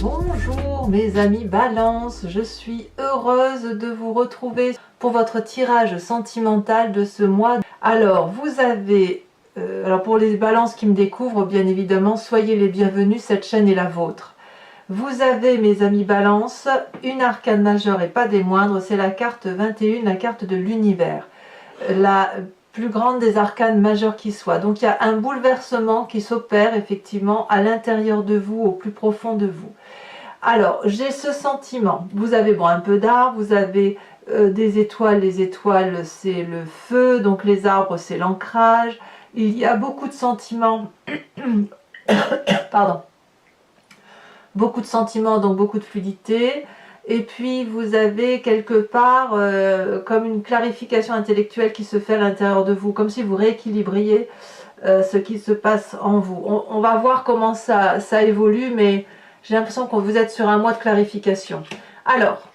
Bonjour mes amis Balance, je suis heureuse de vous retrouver pour votre tirage sentimental de ce mois. Alors vous avez, pour les Balances qui me découvrent, bien évidemment, soyez les bienvenus, cette chaîne est la vôtre. Vous avez mes amis Balance, une arcane majeure et pas des moindres, c'est la carte 21, la carte de l'univers. La plus grande des arcanes majeures qui soit. Donc il y a un bouleversement qui s'opère effectivement à l'intérieur de vous, au plus profond de vous. Alors, j'ai ce sentiment. Vous avez un peu d'arbres, vous avez des étoiles. Les étoiles, c'est le feu. Donc, les arbres, c'est l'ancrage. Il y a beaucoup de sentiments. Pardon. Beaucoup de sentiments, donc beaucoup de fluidité. Et puis, vous avez quelque part comme une clarification intellectuelle qui se fait à l'intérieur de vous. Comme si vous rééquilibriez ce qui se passe en vous. On va voir comment ça évolue, mais j'ai l'impression que vous êtes sur un mois de clarification. Alors,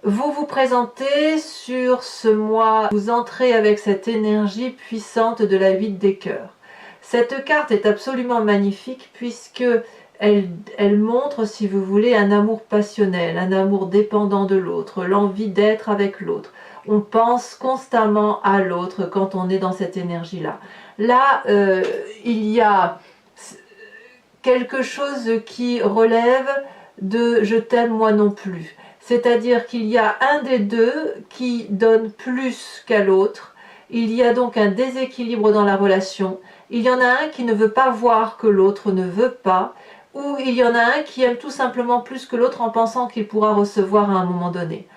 vous vous présentez sur ce mois, vous entrez avec cette énergie puissante de la 8 des cœurs. Cette carte est absolument magnifique puisque elle montre, si vous voulez, un amour passionnel, un amour dépendant de l'autre, l'envie d'être avec l'autre. On pense constamment à l'autre quand on est dans cette énergie-là. Là, il y a quelque chose qui relève de « je t'aime moi non plus ». C'est-à-dire qu'il y a un des deux qui donne plus qu'à l'autre. Il y a donc un déséquilibre dans la relation. Il y en a un qui ne veut pas voir que l'autre ne veut pas. Ou il y en a un qui aime tout simplement plus que l'autre en pensant qu'il pourra recevoir à un moment donné.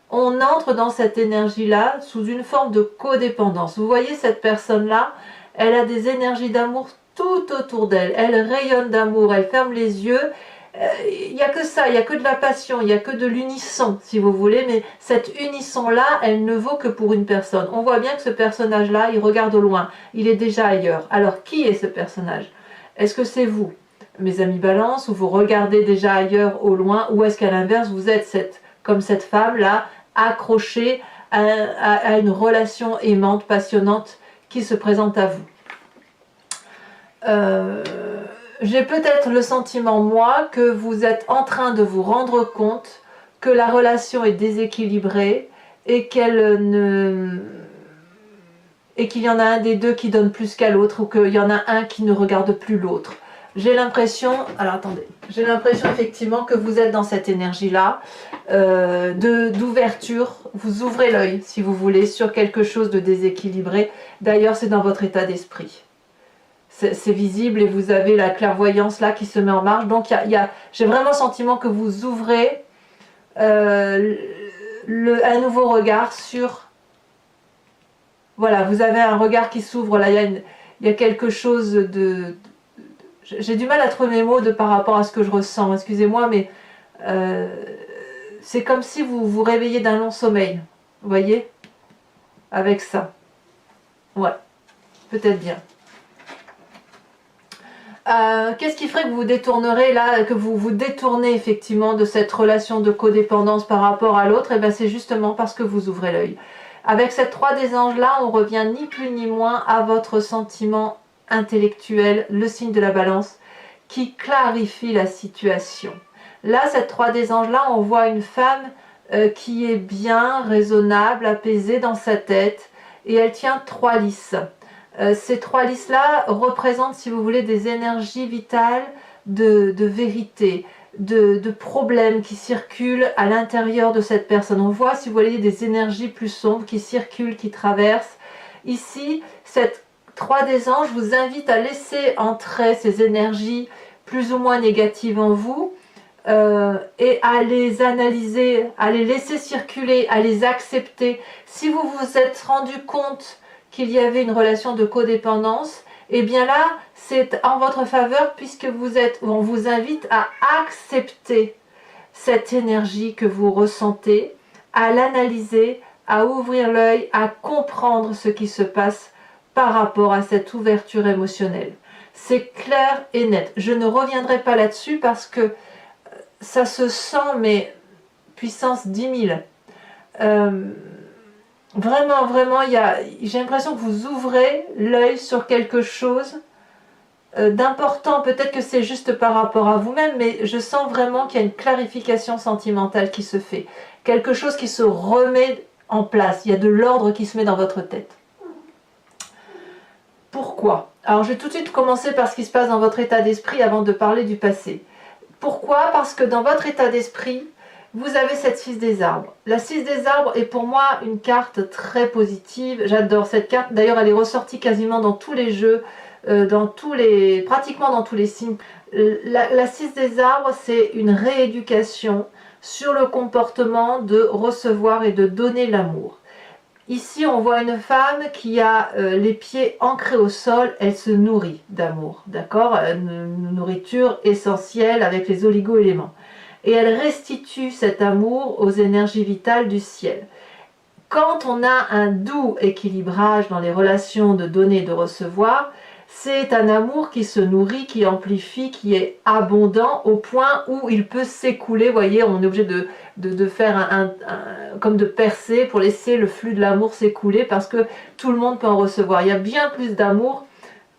On entre dans cette énergie-là sous une forme de codépendance. Vous voyez cette personne-là, elle a des énergies d'amour tout autour d'elle, elle rayonne d'amour, elle ferme les yeux, il n'y a que ça, il n'y a que de la passion, il n'y a que de l'unisson si vous voulez, mais cette unisson-là, elle ne vaut que pour une personne. On voit bien que ce personnage-là, il regarde au loin, il est déjà ailleurs. Alors qui est ce personnage? Est-ce que c'est vous, mes amis Balance, où vous regardez déjà ailleurs au loin, ou est-ce qu'à l'inverse, vous êtes comme cette femme-là, accrochée à une relation aimante, passionnante qui se présente à vous? J'ai peut-être le sentiment, moi, que vous êtes en train de vous rendre compte que la relation est déséquilibrée et qu'il y en a un des deux qui donne plus qu'à l'autre, ou qu'il y en a un qui ne regarde plus l'autre. J'ai l'impression, alors attendez, j'ai l'impression effectivement que vous êtes dans cette énergie-là, d'ouverture. Vous ouvrez l'œil, si vous voulez, sur quelque chose de déséquilibré. D'ailleurs, c'est dans votre état d'esprit. C'est visible et vous avez la clairvoyance là qui se met en marche. Donc j'ai vraiment le sentiment que vous ouvrez un nouveau regard sur... Voilà, vous avez un regard qui s'ouvre là, il y a quelque chose de... J'ai du mal à trouver mes mots par rapport à ce que je ressens, excusez-moi, mais c'est comme si vous vous réveillez d'un long sommeil, vous voyez, avec ça. Ouais, peut-être bien. Qu'est-ce qui ferait que vous vous détournerez là, que vous vous détournez effectivement de cette relation de codépendance par rapport à l'autre? Et bien c'est justement parce que vous ouvrez l'œil. Avec cette 3 des anges là, on revient ni plus ni moins à votre sentiment intellectuel, le signe de la balance, qui clarifie la situation. Là, cette 3 des anges là, on voit une femme qui est bien, raisonnable, apaisée dans sa tête, et elle tient 3 lys. Ces 3 lys-là représentent, si vous voulez, des énergies vitales de vérité, de problèmes qui circulent à l'intérieur de cette personne. On voit, si vous voyez, des énergies plus sombres qui circulent, qui traversent. Ici, cette 3 des anges vous invite à laisser entrer ces énergies plus ou moins négatives en vous et à les analyser, à les laisser circuler, à les accepter. Si vous vous êtes rendu compte qu'il y avait une relation de codépendance, et bien là, c'est en votre faveur puisque on vous invite à accepter cette énergie que vous ressentez, à l'analyser, à ouvrir l'œil, à comprendre ce qui se passe par rapport à cette ouverture émotionnelle. C'est clair et net. Je ne reviendrai pas là-dessus parce que ça se sent, mais puissance 10 000. Vraiment, j'ai l'impression que vous ouvrez l'œil sur quelque chose d'important, peut-être que c'est juste par rapport à vous-même, mais je sens vraiment qu'il y a une clarification sentimentale qui se fait. Quelque chose qui se remet en place. Il y a de l'ordre qui se met dans votre tête. Pourquoi? Alors je vais tout de suite commencer par ce qui se passe dans votre état d'esprit avant de parler du passé. Pourquoi? Parce que dans votre état d'esprit, vous avez cette 6 des arbres. La 6 des arbres est pour moi une carte très positive. J'adore cette carte. D'ailleurs, elle est ressortie quasiment dans tous les jeux, pratiquement dans tous les signes. La 6 des arbres, c'est une rééducation sur le comportement de recevoir et de donner l'amour. Ici, on voit une femme qui a les pieds ancrés au sol, elle se nourrit d'amour, d'accord? Une nourriture essentielle avec les oligo-éléments. Et elle restitue cet amour aux énergies vitales du ciel. Quand on a un doux équilibrage dans les relations de donner et de recevoir, c'est un amour qui se nourrit, qui amplifie, qui est abondant au point où il peut s'écouler. Vous voyez, on est obligé de faire comme de percer pour laisser le flux de l'amour s'écouler parce que tout le monde peut en recevoir. Il y a bien plus d'amour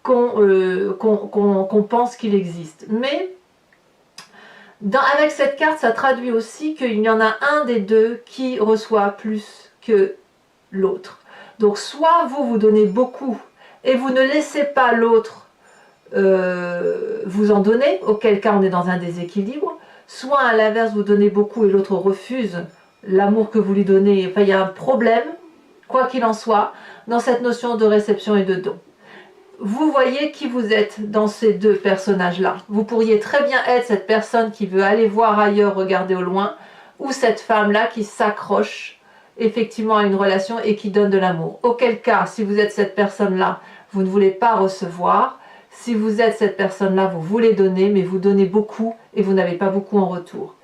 qu'on pense qu'il existe. Mais avec cette carte, ça traduit aussi qu'il y en a un des deux qui reçoit plus que l'autre. Donc soit vous donnez beaucoup et vous ne laissez pas l'autre vous en donner, auquel cas on est dans un déséquilibre, soit à l'inverse vous donnez beaucoup et l'autre refuse l'amour que vous lui donnez. Enfin, il y a un problème, quoi qu'il en soit, dans cette notion de réception et de don. Vous voyez qui vous êtes dans ces deux personnages-là. Vous pourriez très bien être cette personne qui veut aller voir ailleurs, regarder au loin, ou cette femme-là qui s'accroche effectivement à une relation et qui donne de l'amour. Auquel cas, si vous êtes cette personne-là, vous ne voulez pas recevoir. Si vous êtes cette personne-là, vous voulez donner, mais vous donnez beaucoup et vous n'avez pas beaucoup en retour.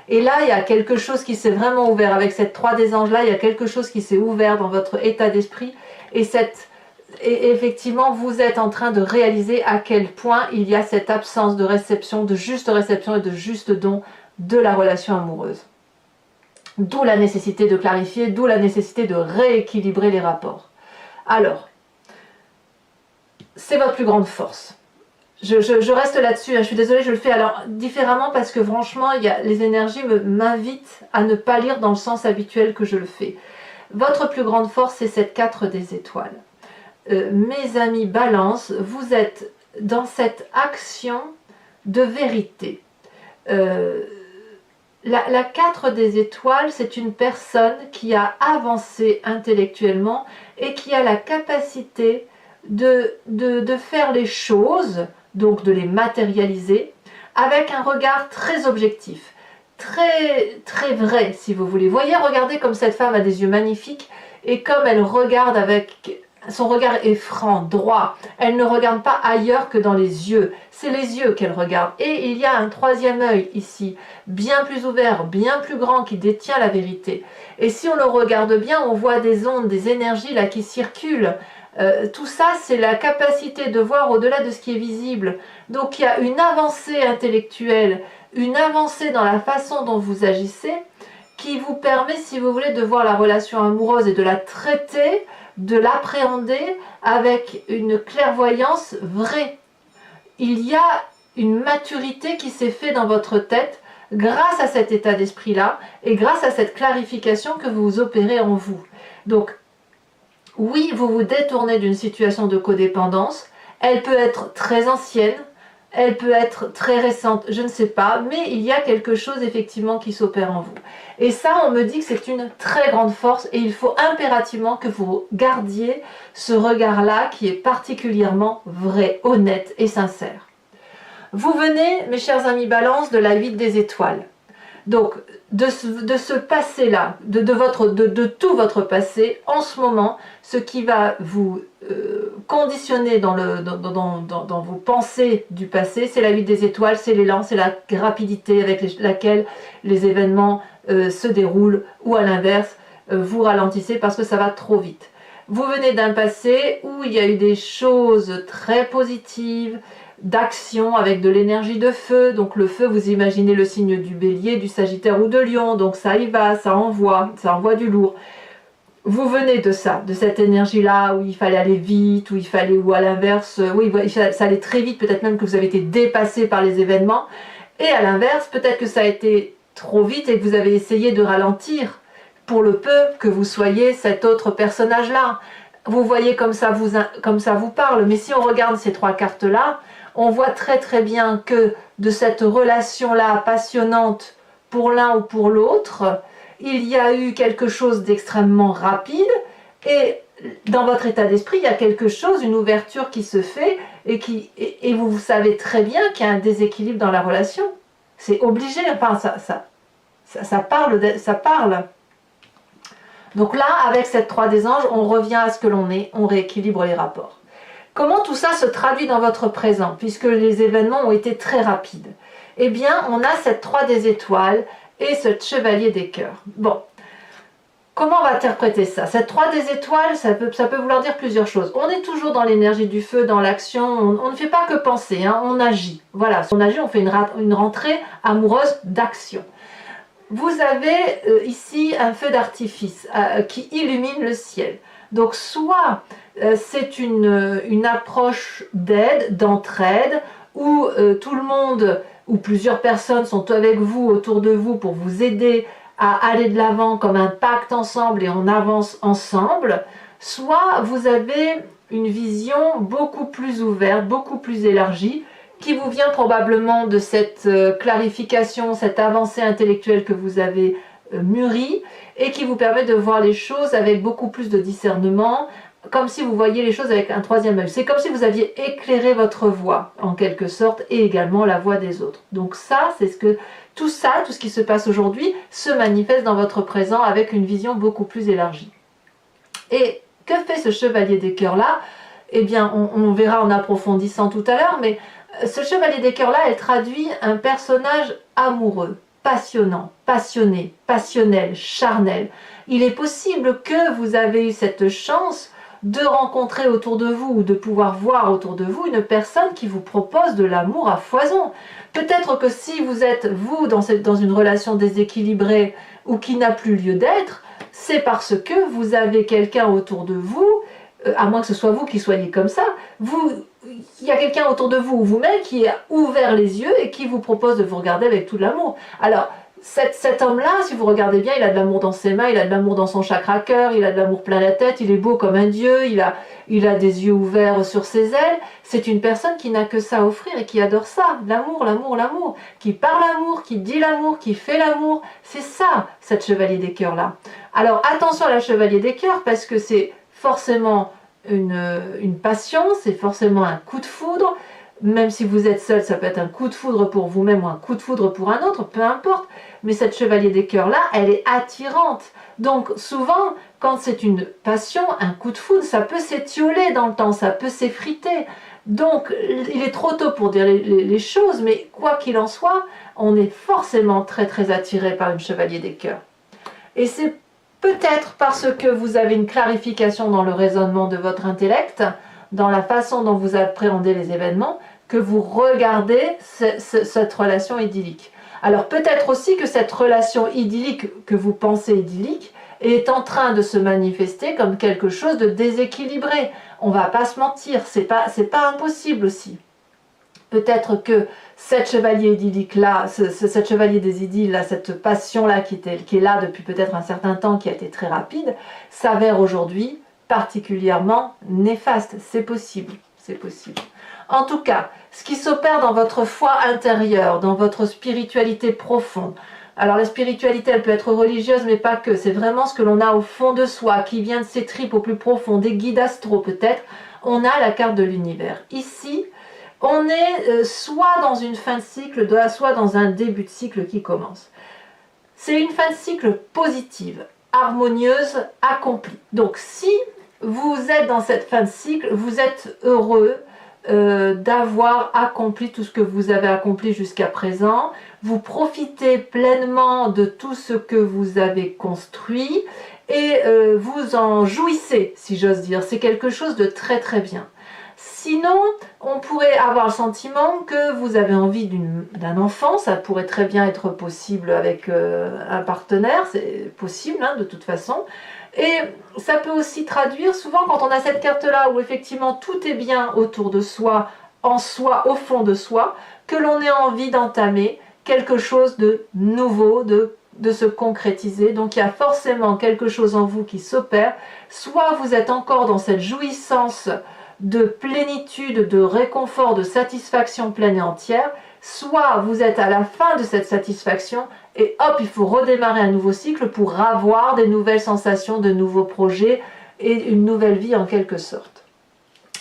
Et là, il y a quelque chose qui s'est vraiment ouvert. Avec cette 3 des anges-là, il y a quelque chose qui s'est ouvert dans votre état d'esprit. Et effectivement, vous êtes en train de réaliser à quel point il y a cette absence de réception et de juste don de la relation amoureuse. D'où la nécessité de clarifier, d'où la nécessité de rééquilibrer les rapports. Alors, c'est votre plus grande force. Je reste là-dessus, hein, je suis désolée, je le fais alors différemment parce que franchement, les énergies m'invitent à ne pas lire dans le sens habituel que je le fais. Votre plus grande force, c'est cette 4 des étoiles. Mes amis Balance, vous êtes dans cette action de vérité. La 4 des étoiles, c'est une personne qui a avancé intellectuellement et qui a la capacité de faire les choses, donc de les matérialiser, avec un regard très objectif, très, très vrai, si vous voulez. Voyez, regardez comme cette femme a des yeux magnifiques, et comme elle regarde avec... Son regard est franc, droit. Elle ne regarde pas ailleurs que dans les yeux. C'est les yeux qu'elle regarde. Et il y a un troisième œil ici, bien plus ouvert, bien plus grand, qui détient la vérité. Et si on le regarde bien, on voit des ondes, des énergies là qui circulent. Tout ça, c'est la capacité de voir au-delà de ce qui est visible. Donc il y a une avancée intellectuelle, une avancée dans la façon dont vous agissez, qui vous permet, si vous voulez, de voir la relation amoureuse et de la traiter, de l'appréhender avec une clairvoyance vraie. Il y a une maturité qui s'est faite dans votre tête grâce à cet état d'esprit-là et grâce à cette clarification que vous opérez en vous. Donc, oui, vous vous détournez d'une situation de codépendance. Elle peut être très ancienne, elle peut être très récente, je ne sais pas, mais il y a quelque chose effectivement qui s'opère en vous. Et ça, on me dit que c'est une très grande force et il faut impérativement que vous gardiez ce regard-là qui est particulièrement vrai, honnête et sincère. Vous venez, mes chers amis Balance, de la 8 des étoiles. Donc, de ce passé-là, de tout votre passé, en ce moment, ce qui va vous conditionner dans vos pensées du passé, c'est la 8 des étoiles, c'est l'élan, c'est la rapidité avec laquelle les événements se déroulent, ou à l'inverse, vous ralentissez parce que ça va trop vite. Vous venez d'un passé où il y a eu des choses très positives, d'action avec de l'énergie de feu. Donc le feu, vous imaginez le signe du bélier, du sagittaire ou de lion, donc ça y va, ça envoie du lourd. vous venez de ça, de cette énergie-là où il fallait aller vite, où il fallait, ou à l'inverse, oui, ça allait très vite, peut-être même que vous avez été dépassé par les événements, et à l'inverse, peut-être que ça a été trop vite et que vous avez essayé de ralentir pour le peu que vous soyez cet autre personnage-là. Vous voyez comme ça vous parle, mais si on regarde ces trois cartes-là, on voit très très bien que de cette relation-là passionnante pour l'un ou pour l'autre, il y a eu quelque chose d'extrêmement rapide et dans votre état d'esprit, il y a quelque chose, une ouverture qui se fait et vous savez très bien qu'il y a un déséquilibre dans la relation. C'est obligé, enfin ça parle. Donc là, avec cette 3 des anges, on revient à ce que l'on est, on rééquilibre les rapports. Comment tout ça se traduit dans votre présent, puisque les événements ont été très rapides? Eh bien, on a cette 3 des étoiles et ce chevalier des cœurs. Bon, comment on va interpréter ça? Cette 3 des étoiles, ça peut vouloir dire plusieurs choses. On est toujours dans l'énergie du feu, dans l'action, on ne fait pas que penser, hein, on agit. Voilà, si on agit, on fait une rentrée amoureuse d'action. Vous avez ici un feu d'artifice qui illumine le ciel. Donc soit c'est une approche d'aide, d'entraide, où tout le monde ou plusieurs personnes sont avec vous, autour de vous, pour vous aider à aller de l'avant comme un pacte ensemble et on avance ensemble, soit vous avez une vision beaucoup plus ouverte, beaucoup plus élargie, qui vous vient probablement de cette clarification, cette avancée intellectuelle que vous avez mûrie et qui vous permet de voir les choses avec beaucoup plus de discernement, comme si vous voyiez les choses avec un troisième œil. C'est comme si vous aviez éclairé votre voie, en quelque sorte, et également la voie des autres. Donc ça, c'est ce que tout ce qui se passe aujourd'hui, se manifeste dans votre présent avec une vision beaucoup plus élargie. Et que fait ce chevalier des cœurs-là? Eh bien, on verra en approfondissant tout à l'heure, mais ce chevalier des cœurs-là, elle traduit un personnage amoureux, passionnant, passionné, passionnel, charnel. Il est possible que vous avez eu cette chance de rencontrer autour de vous ou de pouvoir voir autour de vous une personne qui vous propose de l'amour à foison. Peut-être que si vous êtes, vous, dans une relation déséquilibrée ou qui n'a plus lieu d'être, c'est parce que vous avez quelqu'un autour de vous, à moins que ce soit vous qui soyez comme ça, il y a quelqu'un autour de vous ou vous-même qui a ouvert les yeux et qui vous propose de vous regarder avec tout l'amour. Alors, cet homme-là, si vous regardez bien, il a de l'amour dans ses mains, il a de l'amour dans son chakra cœur, il a de l'amour plein la tête, il est beau comme un dieu, il a des yeux ouverts sur ses ailes. C'est une personne qui n'a que ça à offrir et qui adore ça, l'amour, l'amour, l'amour, qui parle l'amour, qui dit l'amour, qui fait l'amour. C'est ça, cette chevalier des cœurs-là. Alors, attention à la chevalier des cœurs, parce que c'est forcément une passion, c'est forcément un coup de foudre. Même si vous êtes seul, ça peut être un coup de foudre pour vous-même ou un coup de foudre pour un autre, peu importe. Mais cette chevalier des cœurs-là, elle est attirante. Donc souvent, quand c'est une passion, un coup de foudre, ça peut s'étioler dans le temps, ça peut s'effriter. Donc il est trop tôt pour dire les choses, mais quoi qu'il en soit, on est forcément très très attiré par une chevalier des cœurs. Et c'est peut-être parce que vous avez une clarification dans le raisonnement de votre intellect, dans la façon dont vous appréhendez les événements, que vous regardez cette relation idyllique. Alors peut-être aussi que cette relation idyllique que vous pensez idyllique est en train de se manifester comme quelque chose de déséquilibré. On ne va pas se mentir, c'est pas impossible aussi. Peut-être que cette chevalier idyllique-là, cette chevalier des idylles, là, cette passion-là qui est là depuis peut-être un certain temps, qui a été très rapide, s'avère aujourd'hui particulièrement néfaste. C'est possible, c'est possible. En tout cas, ce qui s'opère dans votre foi intérieure, dans votre spiritualité profonde, alors la spiritualité, elle peut être religieuse, mais pas que, c'est vraiment ce que l'on a au fond de soi, qui vient de ses tripes au plus profond, des guides astraux peut-être, on a la carte de l'univers. Ici, on est soit dans une fin de cycle, soit dans un début de cycle qui commence. C'est une fin de cycle positive, harmonieuse, accomplie. Donc si vous êtes dans cette fin de cycle, vous êtes heureux d'avoir accompli tout ce que vous avez accompli jusqu'à présent. Vous profitez pleinement de tout ce que vous avez construit et vous en jouissez, si j'ose dire. C'est quelque chose de très très bien. Sinon, on pourrait avoir le sentiment que vous avez envie d'un enfant, ça pourrait très bien être possible avec un partenaire, c'est possible hein, de toute façon, Et ça peut aussi traduire, souvent quand on a cette carte-là, où effectivement tout est bien autour de soi, en soi, au fond de soi, que l'on ait envie d'entamer quelque chose de nouveau, de se concrétiser. Donc il y a forcément quelque chose en vous qui s'opère. Soit vous êtes encore dans cette jouissance de plénitude, de réconfort, de satisfaction pleine et entière, soit vous êtes à la fin de cette satisfaction et hop, il faut redémarrer un nouveau cycle pour avoir des nouvelles sensations, de nouveaux projets et une nouvelle vie en quelque sorte.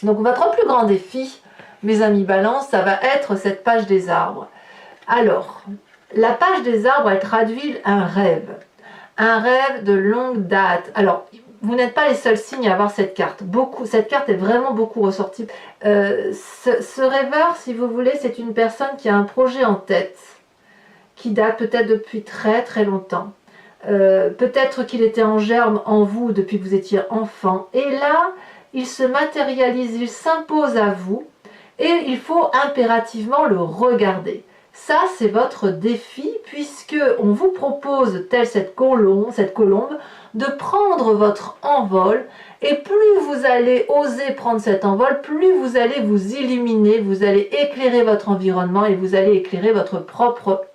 Donc votre plus grand défi, mes amis Balance, ça va être cette page des arbres. Alors, la page des arbres, elle traduit un rêve de longue date. Alors, vous n'êtes pas les seuls signes à avoir cette carte. Cette carte est vraiment beaucoup ressortie. Ce rêveur, si vous voulez, c'est une personne qui a un projet en tête, qui date peut-être depuis très très longtemps. Peut-être qu'il était en germe en vous depuis que vous étiez enfant. Et là, il se matérialise, il s'impose à vous et il faut impérativement le regarder. Ça, c'est votre défi, puisque on vous propose, telle cette colombe, de prendre votre envol, et plus vous allez oser prendre cet envol, plus vous allez vous illuminer, vous allez éclairer votre environnement, et vous allez éclairer votre propre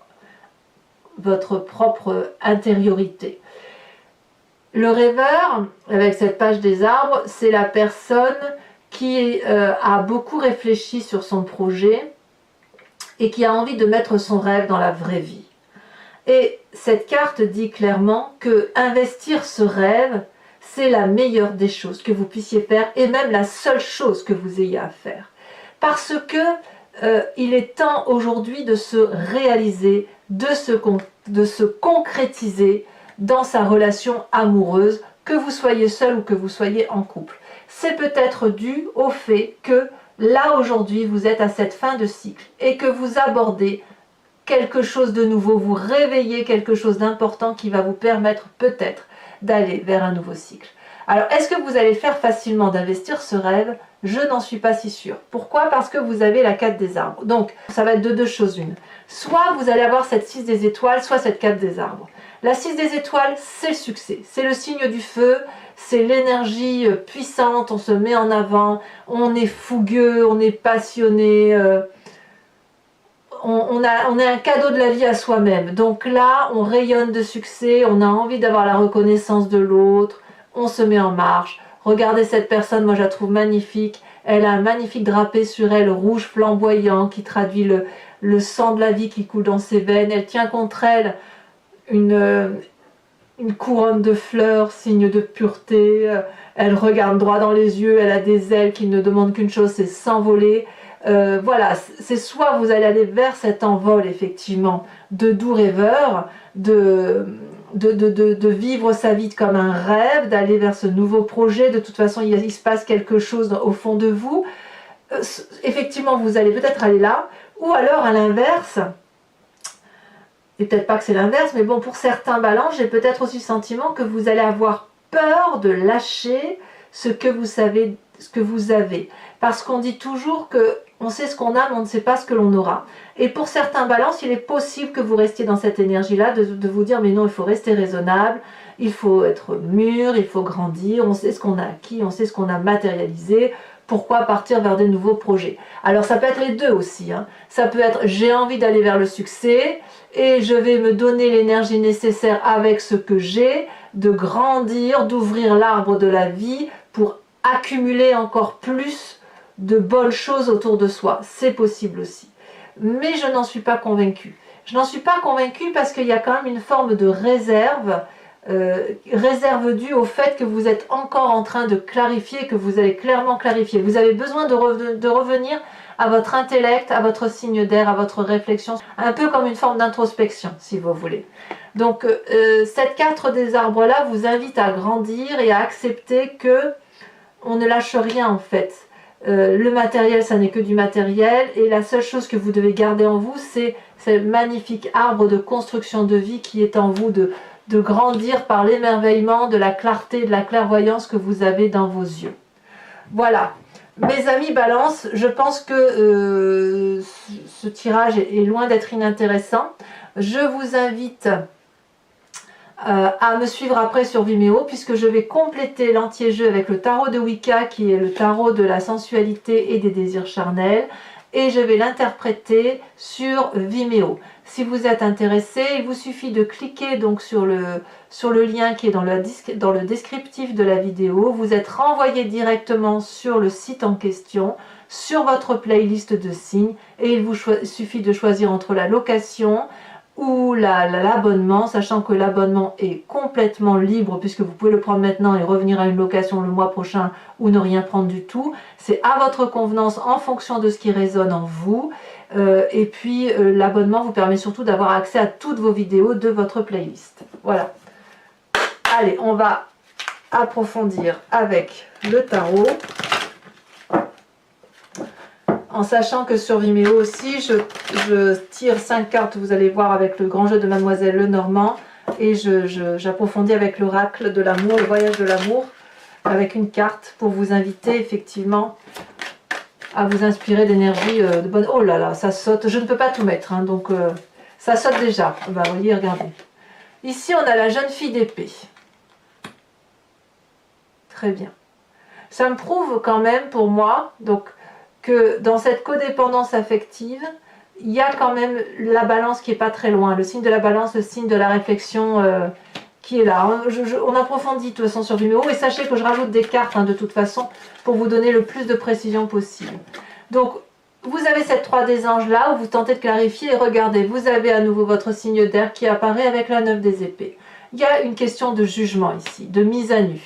intériorité. Le rêveur, avec cette page des arbres, c'est la personne qui a beaucoup réfléchi sur son projet, et qui a envie de mettre son rêve dans la vraie vie. Et cette carte dit clairement que investir ce rêve, c'est la meilleure des choses que vous puissiez faire, et même la seule chose que vous ayez à faire. Parce que il est temps aujourd'hui de se réaliser, de se concrétiser dans sa relation amoureuse, que vous soyez seul ou que vous soyez en couple. C'est peut-être dû au fait que là aujourd'hui vous êtes à cette fin de cycle et que vous abordez quelque chose de nouveau, vous réveillez quelque chose d'important qui va vous permettre peut-être d'aller vers un nouveau cycle. Alors est-ce que vous allez faire facilement d'investir ce rêve? Je n'en suis pas si sûre. Pourquoi? Parce que vous avez la 4 des arbres. Donc ça va être de deux choses une. Soit vous allez avoir cette 6 des étoiles, soit cette 4 des arbres. La 6 des étoiles, c'est le succès, c'est le signe du feu, c'est l'énergie puissante, on se met en avant, on est fougueux, on est passionné, on est un cadeau de la vie à soi-même. Donc là, on rayonne de succès, on a envie d'avoir la reconnaissance de l'autre, on se met en marche. Regardez cette personne, moi je la trouve magnifique, elle a un magnifique drapé sur elle, rouge flamboyant, qui traduit le sang de la vie qui coule dans ses veines. Elle tient contre elle une couronne de fleurs, signe de pureté, elle regarde droit dans les yeux, elle a des ailes qui ne demandent qu'une chose, c'est s'envoler. Voilà, c'est soit vous allez aller vers cet envol effectivement de doux rêveur, de vivre sa vie comme un rêve, d'aller vers ce nouveau projet. De toute façon il se passe quelque chose au fond de vous, effectivement vous allez peut-être aller là, ou alors à l'inverse, et peut-être pas que c'est l'inverse, mais bon, pour certains balances, j'ai peut-être aussi le sentiment que vous allez avoir peur de lâcher ce que vous savez, ce que vous avez. Parce qu'on dit toujours que on sait ce qu'on a, mais on ne sait pas ce que l'on aura. Et pour certains balances, il est possible que vous restiez dans cette énergie-là, de vous dire, mais non, il faut rester raisonnable, il faut être mûr, il faut grandir, on sait ce qu'on a acquis, on sait ce qu'on a matérialisé, pourquoi partir vers des nouveaux projets? Alors ça peut être les deux aussi, hein. Ça peut être, j'ai envie d'aller vers le succès, et je vais me donner l'énergie nécessaire avec ce que j'ai, de grandir, d'ouvrir l'arbre de la vie pour accumuler encore plus de bonnes choses autour de soi. C'est possible aussi. Mais je n'en suis pas convaincue. Je n'en suis pas convaincue parce qu'il y a quand même une forme de réserve, réserve due au fait que vous êtes encore en train de clarifier, que vous allez clairement clarifier. Vous avez besoin de revenir à votre intellect, à votre signe d'air, à votre réflexion, un peu comme une forme d'introspection, si vous voulez. Donc, cette 4 des arbres-là vous invite à grandir et à accepter que on ne lâche rien en fait. Le matériel, ça n'est que du matériel, et la seule chose que vous devez garder en vous, c'est ce magnifique arbre de construction de vie qui est en vous, de grandir par l'émerveillement, de la clarté, de la clairvoyance que vous avez dans vos yeux. Voilà. Mes amis Balance, je pense que ce tirage est loin d'être inintéressant. Je vous invite à me suivre après sur Vimeo, puisque je vais compléter l'anti-jeu avec le tarot de Wicca, qui est le tarot de la sensualité et des désirs charnels, et je vais l'interpréter sur Vimeo. Si vous êtes intéressé, il vous suffit de cliquer donc sur le lien qui est dans le descriptif de la vidéo. Vous êtes renvoyé directement sur le site en question, sur votre playlist de signes, et il vous suffit de choisir entre la location ou l'abonnement, sachant que l'abonnement est complètement libre puisque vous pouvez le prendre maintenant et revenir à une location le mois prochain ou ne rien prendre du tout. C'est à votre convenance en fonction de ce qui résonne en vous. Et puis l'abonnement vous permet surtout d'avoir accès à toutes vos vidéos de votre playlist. Voilà. Allez, on va approfondir avec le tarot. En sachant que sur Vimeo aussi, je tire 5 cartes, vous allez voir, avec le grand jeu de Mademoiselle Lenormand. Et j'approfondis avec l'oracle de l'amour, le voyage de l'amour, avec une carte pour vous inviter effectivement à vous inspirer d'énergie de bonne... Oh là là, ça saute, je ne peux pas tout mettre, hein, donc ça saute déjà. Bah, vous voyez, regardez. Ici, on a la jeune fille d'épée. Très bien. Ça me prouve quand même, pour moi, donc, que dans cette codépendance affective, il y a quand même la balance qui n'est pas très loin. Le signe de la balance, le signe de la réflexion qui est là. On approfondit de toute façon sur Vimeo et sachez que je rajoute des cartes hein, de toute façon pour vous donner le plus de précision possible. Donc, vous avez cette 3 des anges là où vous tentez de clarifier et regardez, vous avez à nouveau votre signe d'air qui apparaît avec la 9 des épées. Il y a une question de jugement ici, de mise à nu.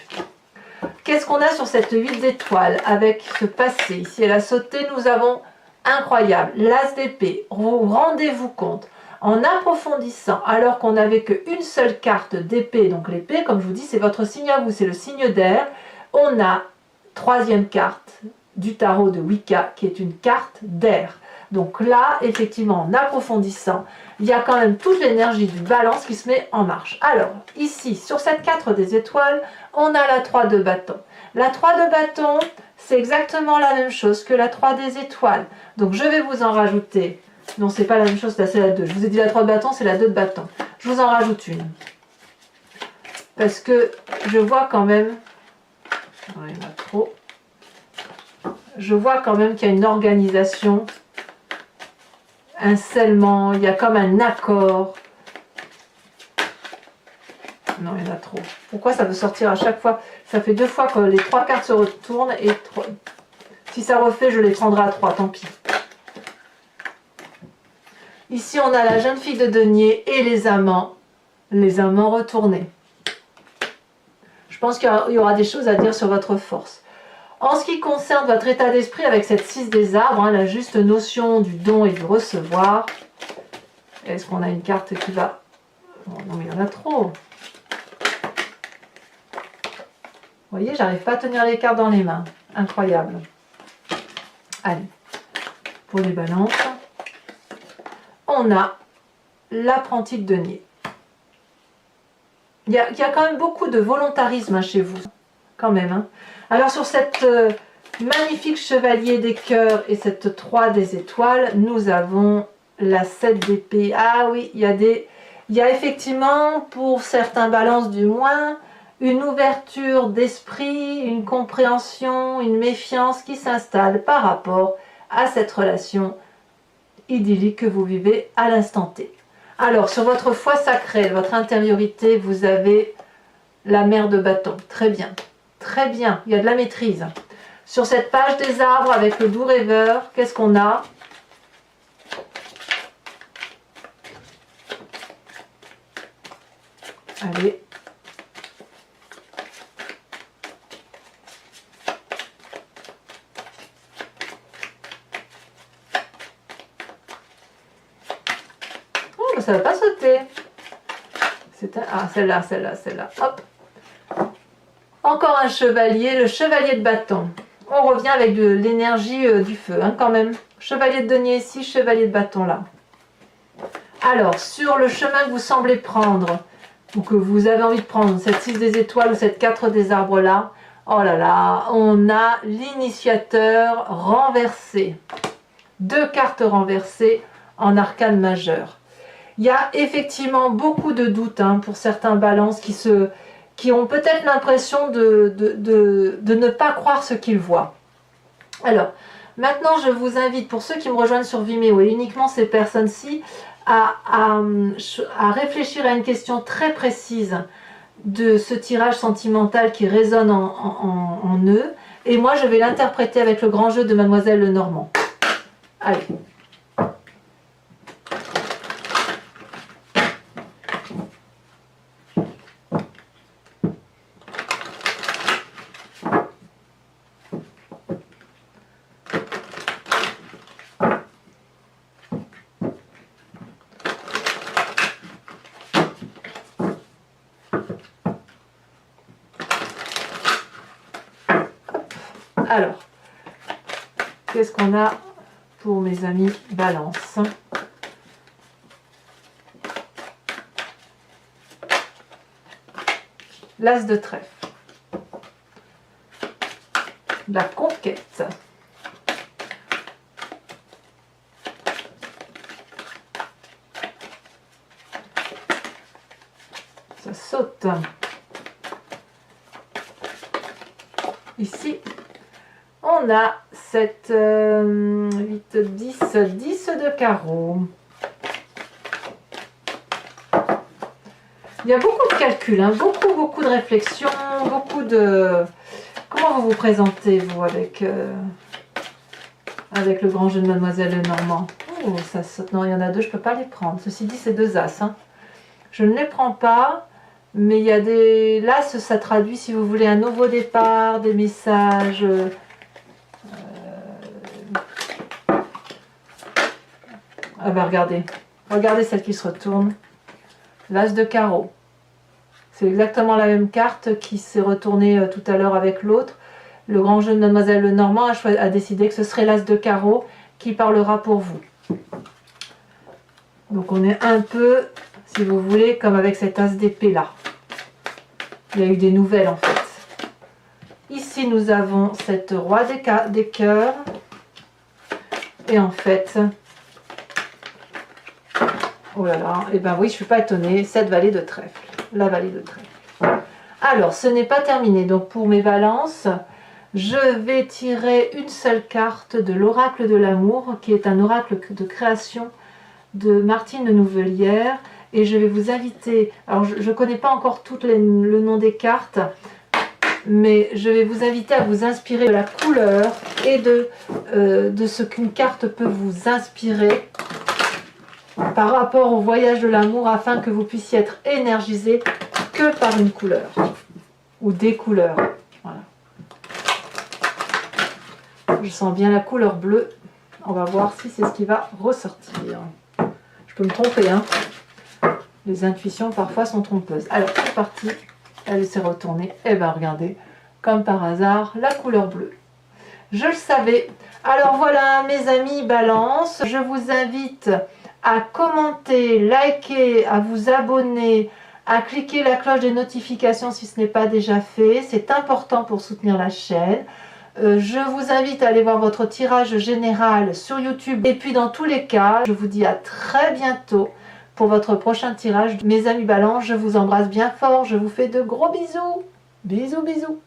Qu'est-ce qu'on a sur cette 8 d'étoiles avec ce passé? Ici, elle a sauté, nous avons incroyable, l'as d'épée. Rendez-vous compte, en approfondissant, alors qu'on n'avait qu'une seule carte d'épée, donc l'épée, comme je vous dis, c'est votre signe à vous, c'est le signe d'air, on a 3e carte du tarot de Wicca, qui est une carte d'air. Donc là, effectivement, en approfondissant, il y a quand même toute l'énergie du balance qui se met en marche. Alors, ici, sur cette 4 des étoiles, on a la 3 de bâton. La 3 de bâton, c'est exactement la même chose que la 3 des étoiles. Donc, je vais vous en rajouter. Non, c'est pas la même chose, c'est la 2. Je vous ai dit la 3 de bâton, c'est la 2 de bâton. Je vous en rajoute une. Parce que je vois quand même... Oh, il y en a trop. Je vois quand même qu'il y a une organisation, un scellement, il y a comme un accord. Non, il y en a trop. Pourquoi ça veut sortir à chaque fois? Ça fait 2 fois que les 3 cartes se retournent et 3... si ça refait, je les prendrai à 3, tant pis. Ici, on a la jeune fille de denier et les amants retournés. Je pense qu'il y aura des choses à dire sur votre force. En ce qui concerne votre état d'esprit avec cette 6 des arbres, hein, la juste notion du don et du recevoir. Est-ce qu'on a une carte qui va... Oh, non, mais il y en a trop. Vous voyez, j'arrive pas à tenir les cartes dans les mains. Incroyable. Allez, pour les balances, on a l'apprenti de denier. Il y a quand même beaucoup de volontarisme hein, chez vous. Quand même. Hein. Alors sur cette magnifique chevalier des cœurs et cette 3 des étoiles, nous avons la 7 d'épée. Ah oui, il y a effectivement, pour certains balances du moins, une ouverture d'esprit, une compréhension, une méfiance qui s'installe par rapport à cette relation idyllique que vous vivez à l'instant T. Alors, sur votre foi sacrée, votre intériorité, vous avez la mère de bâton. Très bien. Très bien, il y a de la maîtrise. Sur cette page des arbres avec le doux rêveur, qu'est-ce qu'on a? Allez. Oh, ben ça ne va pas sauter. Ah, celle-là. Hop. Encore un chevalier, le chevalier de bâton. On revient avec de l'énergie du feu, hein, quand même. Chevalier de denier ici, chevalier de bâton là. Alors, sur le chemin que vous semblez prendre, ou que vous avez envie de prendre, cette 6 des étoiles ou cette 4 des arbres là, oh là là, on a l'initiateur renversé. 2 cartes renversées en arcane majeur. Il y a effectivement beaucoup de doutes hein, pour certains balances qui ont peut-être l'impression de ne pas croire ce qu'ils voient. Alors, maintenant je vous invite, pour ceux qui me rejoignent sur Vimeo et uniquement ces personnes-ci, à réfléchir à une question très précise de ce tirage sentimental qui résonne en eux. Et moi, je vais l'interpréter avec le grand jeu de Mademoiselle Lenormand. Allez. Alors, qu'est-ce qu'on a pour mes amis Balance? L'As de trèfle. La conquête. Ça saute. Ici, on a cette 8, 10 de carreau. Il y a beaucoup de calculs, hein, beaucoup de réflexion, beaucoup de... Comment vous vous présentez, vous, avec le grand jeu de Mademoiselle Lenormand? Oh, ça saute. Non, il y en a deux, je ne peux pas les prendre. Ceci dit, c'est deux As. Hein. Je ne les prends pas, mais il y a des... L'As, ça traduit, si vous voulez, un nouveau départ, des messages... Ah ben regardez celle qui se retourne. L'As de carreau. C'est exactement la même carte qui s'est retournée tout à l'heure avec l'autre. Le grand jeu de Mademoiselle Lenormand a décidé que ce serait l'As de carreau qui parlera pour vous. Donc on est un peu, si vous voulez, comme avec cet As d'épée là. Il y a eu des nouvelles en fait. Ici nous avons cette roi des cœurs. Et en fait... Oh là là, et ben oui, je ne suis pas étonnée, cette vallée de trèfle, la vallée de trèfle. Alors, ce n'est pas terminé, donc pour mes balances, je vais tirer une seule carte de l'oracle de l'amour, qui est un oracle de création de Martine de Nouvelière, et je vais vous inviter, alors je ne connais pas encore tout le nom des cartes, mais je vais vous inviter à vous inspirer de la couleur et de ce qu'une carte peut vous inspirer par rapport au voyage de l'amour, afin que vous puissiez être énergisé que par une couleur ou des couleurs. Voilà. Je sens bien la couleur bleue. On va voir si c'est ce qui va ressortir. Je peux me tromper, hein. Les intuitions parfois sont trompeuses. Alors c'est parti. Elle s'est retournée. Et bien regardez, comme par hasard, la couleur bleue. Je le savais. Alors voilà mes amis Balance. Je vous invite à commenter, liker, à vous abonner, à cliquer la cloche des notifications si ce n'est pas déjà fait. C'est important pour soutenir la chaîne. Je vous invite à aller voir votre tirage général sur YouTube. Et puis dans tous les cas, je vous dis à très bientôt pour votre prochain tirage. Mes amis Balance, je vous embrasse bien fort. Je vous fais de gros bisous. Bisous, bisous.